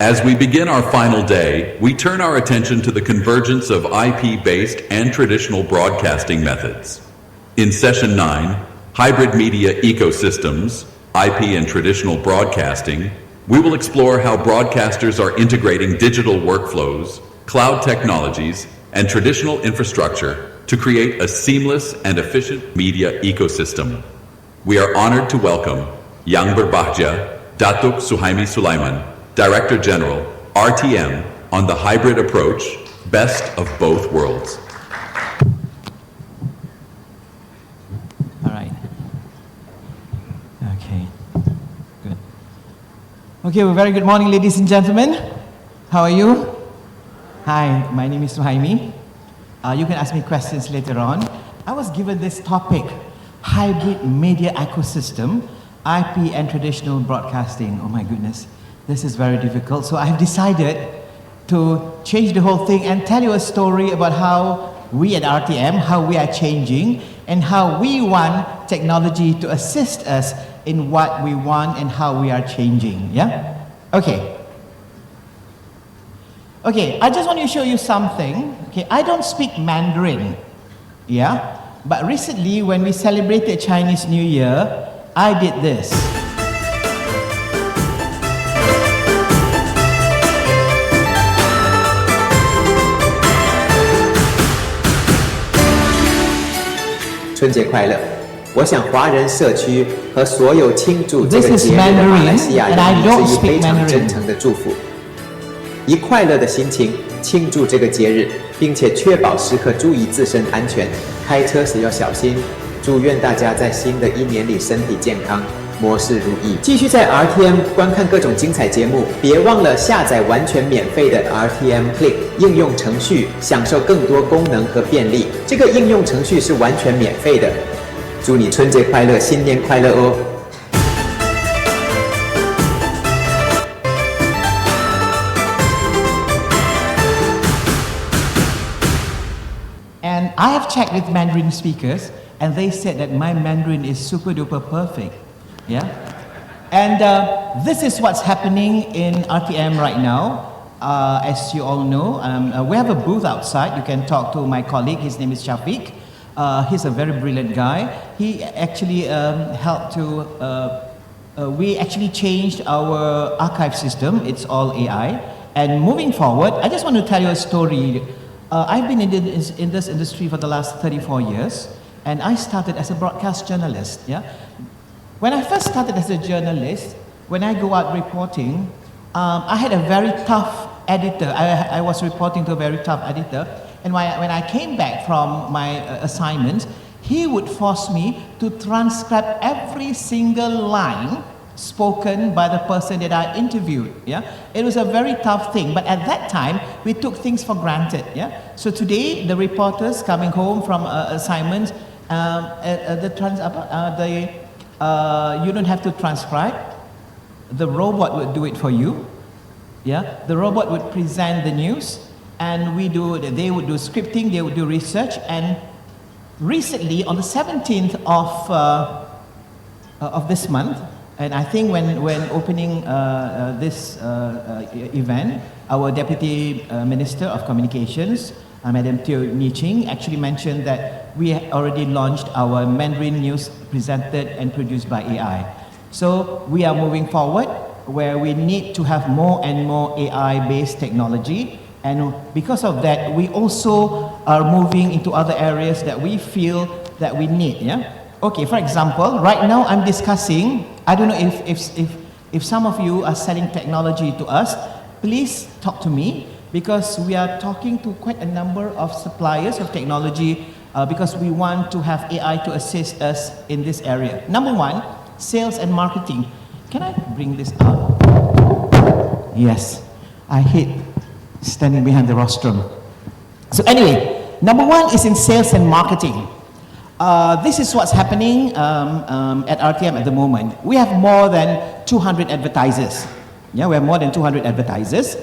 As we begin our final day, we turn our attention to the convergence of IP-based and traditional broadcasting methods. In Session 9, Hybrid Media Ecosystems, IP and Traditional Broadcasting, we will explore how broadcasters are integrating digital workflows, cloud technologies, and traditional infrastructure to create a seamless and efficient media ecosystem. We are honored to welcome Yang Berbahja, Datuk Suhaimi Sulaiman, Director General, RTM, on the hybrid approach, best of both worlds. All right. Okay. Good. Okay, well, very good morning, ladies and gentlemen. How are you? Hi, my name is Suhaimi. You can ask me questions later on. I was given this topic, hybrid media ecosystem, IP and traditional broadcasting. Oh my goodness. This is very difficult, so I've decided to change the whole thing and tell you a story about how we at RTM, how we are changing, and how we want technology to assist us in what we want and how we are changing, yeah? Okay. Okay, I just want to show you something. Okay, I don't speak Mandarin, yeah? But recently, when we celebrated Chinese New Year, I did this. 春节快乐！我想华人社区和所有庆祝这个节日的马来西亚人致以非常真诚的祝福，以快乐的心情庆祝这个节日，并且确保时刻注意自身安全，开车时要小心。祝愿大家在新的一年里身体健康，模式如意。继续在 RTM 观看各种精彩节目，别忘了下载完全免费的 RTM Click 应用程序，享受更多功能和便利。这个应用程序是完全免费的。祝你春节快乐，新年快乐哦！ And I have checked with Mandarin speakers, and they said that my Mandarin is super duper perfect. Yeah? And this is what's happening in RTM right now. As you all know, we have a booth outside. You can talk to my colleague. His name is Shafiq. He's a very brilliant guy. He actually helped to, we actually changed our archive system. It's all AI. And moving forward, I just want to tell you a story. I've been in this industry for the last 34 years, and I started as a broadcast journalist. Yeah? When I first started as a journalist, when I go out reporting, I had a very tough editor. I was reporting to a very tough editor, and when I came back from my assignment, he would force me to transcribe every single line spoken by the person that I interviewed. Yeah, it was a very tough thing, but at that time we took things for granted. Yeah, so today the reporters coming home from assignments, you don't have to transcribe. The robot would do it for you. Yeah, the robot would present the news, and they would do scripting, they would do research, and recently on the 17th of this month. And I think when opening this event, our Deputy Minister of Communications, Madam Teo Ni-Ching, actually mentioned that we already launched our Mandarin news presented and produced by AI. So we are moving forward where we need to have more and more AI-based technology. And because of that, we also are moving into other areas that we feel that we need. Yeah? Okay, for example, right now I'm discussing, I don't know if some of you are selling technology to us, please talk to me, because we are talking to quite a number of suppliers of technology because we want to have AI to assist us in this area. Number one, sales and marketing. Can I bring this up? Yes, I hate standing behind the rostrum. So anyway, number one is in sales and marketing. This is what's happening at RTM at the moment. We have more than 200 advertisers. Yeah, we have more than 200 advertisers.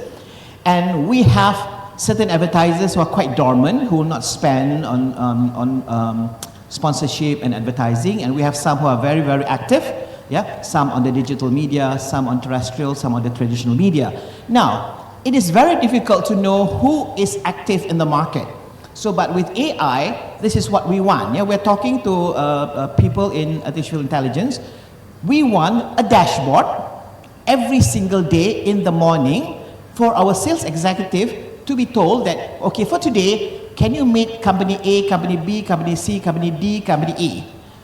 And we have certain advertisers who are quite dormant, who will not spend on sponsorship and advertising. And we have some who are very, very active. yeah, some on the digital media, some on terrestrial, some on the traditional media. Now, it is very difficult to know who is active in the market. So, but with AI, this is what we want. Yeah, we're talking to people in artificial intelligence. We want a dashboard every single day in the morning for our sales executive to be told that, okay, for today, can you meet company A, company B, company C, company D, company E?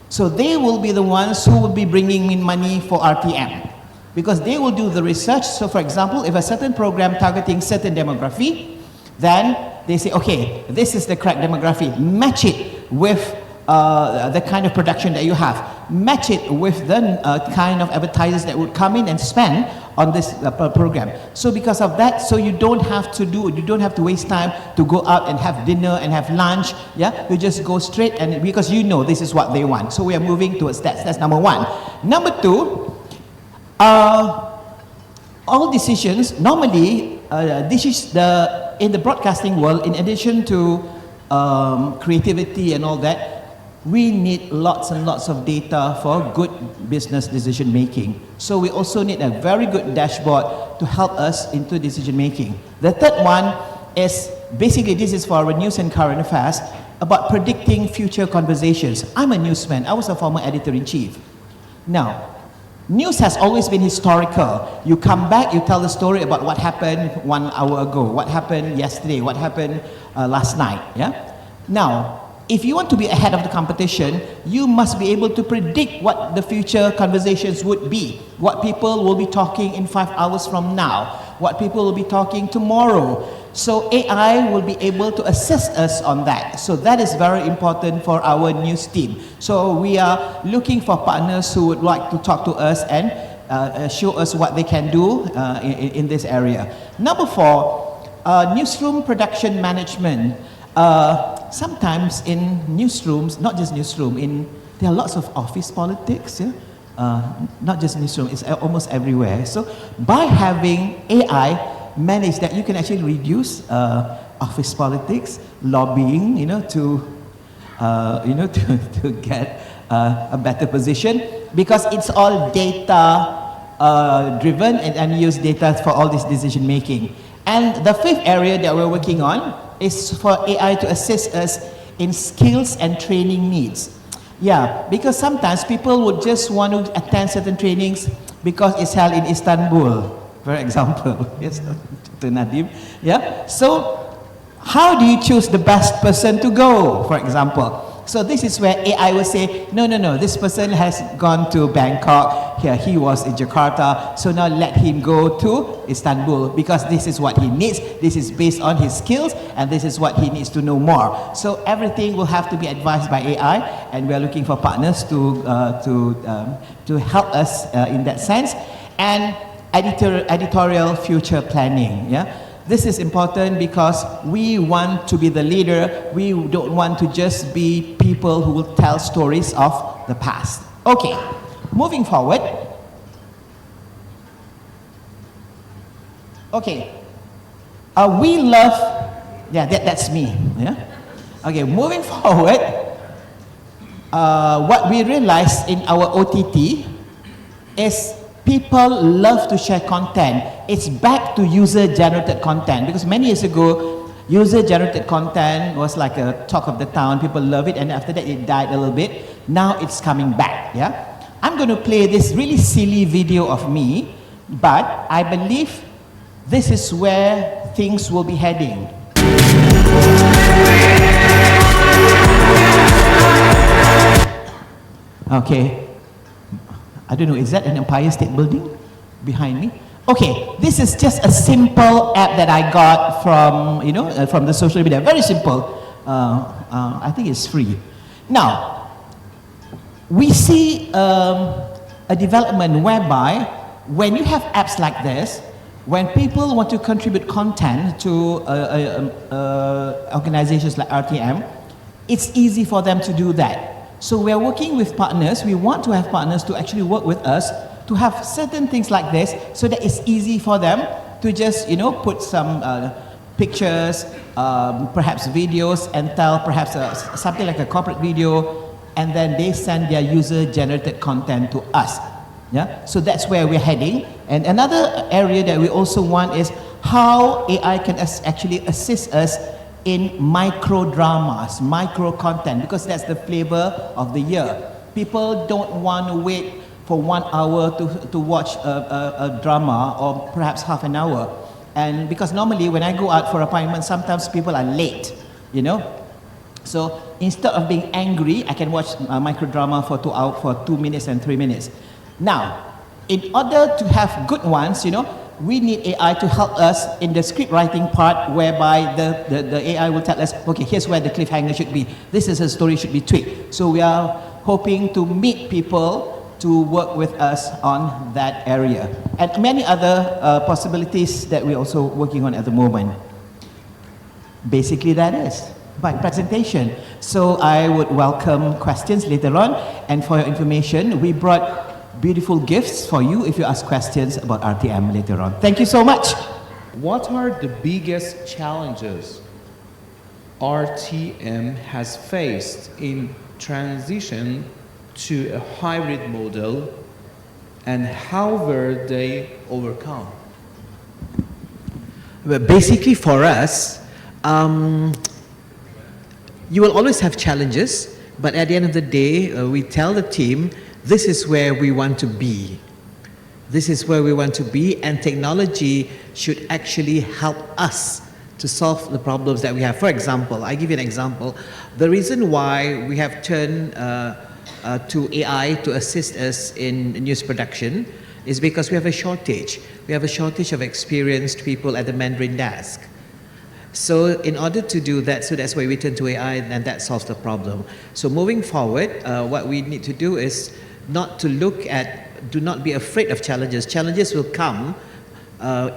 So they will be the ones who will be bringing in money for RTM, because they will do the research. So for example, if a certain program targeting certain demography, then they say, okay, this is the correct demography, match it with the kind of production that you have, match it with the kind of advertisers that would come in and spend on this program. So because of that, so you don't have to waste time to go out and have dinner and have lunch, yeah? You just go straight, and because you know this is what they want. So we are moving towards that. That's number one. Number two, all decisions, normally, this is in the broadcasting world, in addition to creativity and all that, we need lots and lots of data for good business decision making. So we also need a very good dashboard to help us into decision making. The third one is, basically this is for our news and current affairs, about predicting future conversations. I'm a newsman. I was a former editor-in-chief. Now, news has always been historical. You come back, you tell the story about what happened 1 hour ago, what happened yesterday, what happened last night. Yeah? Now, if you want to be ahead of the competition, you must be able to predict what the future conversations would be, what people will be talking in 5 hours from now, what people will be talking tomorrow. So AI will be able to assist us on that. So that is very important for our news team. So we are looking for partners who would like to talk to us and show us what they can do in this area. Number 4, newsroom production management. Sometimes in newsrooms, not just newsroom, there are lots of office politics, yeah? Not just newsroom, it's almost everywhere. So by having AI manage that, you can actually reduce office politics, lobbying, to get a better position, because it's all data driven and use data for all this decision making. And the 5th area that we're working on is for AI to assist us in skills and training needs. Yeah, because sometimes people would just want to attend certain trainings because it's held in Istanbul, for example. Yes, to Nadim. Yeah. So how do you choose the best person to go, for example? So this is where AI will say, no, this person has gone to Bangkok, here he was in Jakarta, so now let him go to Istanbul, because this is what he needs, this is based on his skills, and this is what he needs to know more. So everything will have to be advised by AI, and we are looking for partners to help us in that sense. And editorial future planning, yeah? This is important because we want to be the leader. We don't want to just be people who will tell stories of the past. Okay, moving forward. Okay, we love, yeah, that's me. Yeah. Okay, moving forward. What we realized in our OTT is people love to share content. It's back to user-generated content, because many years ago, user-generated content was like a talk of the town. People love it, and after that, it died a little bit. Now it's coming back. Yeah, I'm going to play this really silly video of me, but I believe this is where things will be heading. Okay. I don't know, is that an Empire State Building behind me? Okay, this is just a simple app that I got from, from the social media. Very simple. I think it's free. Now, we see a development whereby when you have apps like this, when people want to contribute content to organizations like RTM, it's easy for them to do that. So we are working with partners. We want to have partners to actually work with us to have certain things like this, so that it's easy for them to just, put some pictures, perhaps videos, and tell perhaps something like a corporate video, and then they send their user-generated content to us. Yeah, so that's where we're heading. And another area that we also want is how AI can actually assist us in micro dramas, micro content, because that's the flavor of the year. People don't want to wait for 1 hour to watch a drama, or perhaps half an hour. And because normally when I go out for appointments, sometimes people are late, you know. So instead of being angry, I can watch a micro drama for 2 hours, for 2 minutes and 3 minutes. Now, in order to have good ones, you know, we need AI to help us in the script writing part, whereby the AI will tell us, okay, here's where the cliffhanger should be. This is a story should be tweaked. So we are hoping to meet people to work with us on that area. And many other possibilities that we're also working on at the moment. Basically that is my presentation. So I would welcome questions later on. And for your information, we brought beautiful gifts for you if you ask questions about RTM later on. Thank you so much. What are the biggest challenges RTM has faced in transition to a hybrid model, and how were they overcome? Well, basically for us, you will always have challenges, but at the end of the day, we tell the team, this is where we want to be. This is where we want to be, and technology should actually help us to solve the problems that we have. For example, I give you an example. The reason why we have turned to AI to assist us in news production is because we have a shortage. We have a shortage of experienced people at the Mandarin desk. So in order to do that, so that's why we turn to AI, and that solves the problem. So moving forward, what we need to do is not to look at, do not be afraid of challenges. Challenges will come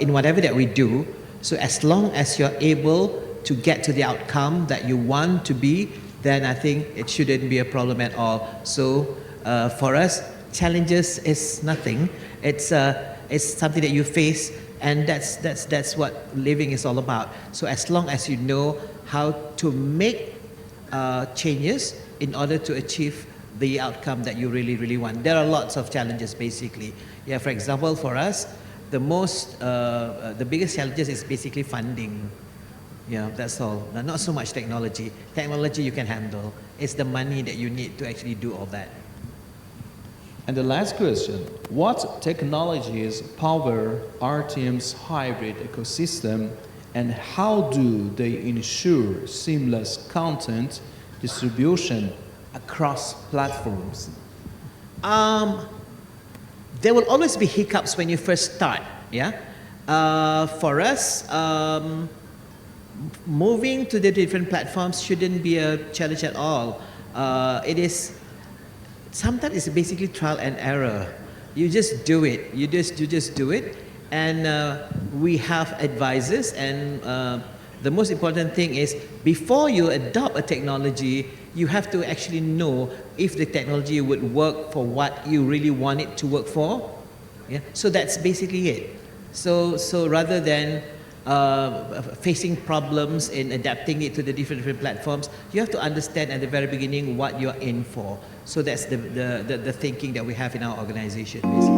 in whatever that we do. So as long as you're able to get to the outcome that you want to be, then I think it shouldn't be a problem at all. So for us, challenges is nothing. It's something that you face, and that's what living is all about. So as long as you know how to make changes in order to achieve the outcome that you really, really want. There are lots of challenges basically. Yeah, for example, for us, the biggest challenges is basically funding. Yeah, that's all. Not so much technology. Technology you can handle. It's the money that you need to actually do all that. And the last question, what technologies power RTM's hybrid ecosystem, and how do they ensure seamless content distribution across platforms? There will always be hiccups when you first start. Yeah, for us, moving to the different platforms shouldn't be a challenge at all. It is sometimes it's basically trial and error. You just do it. You just do it, and we have advisors. And the most important thing is, before you adopt a technology, you have to actually know if the technology would work for what you really want it to work for. Yeah. So that's basically it. So rather than facing problems in adapting it to the different platforms, you have to understand at the very beginning what you're in for. So that's the thinking that we have in our organization, basically.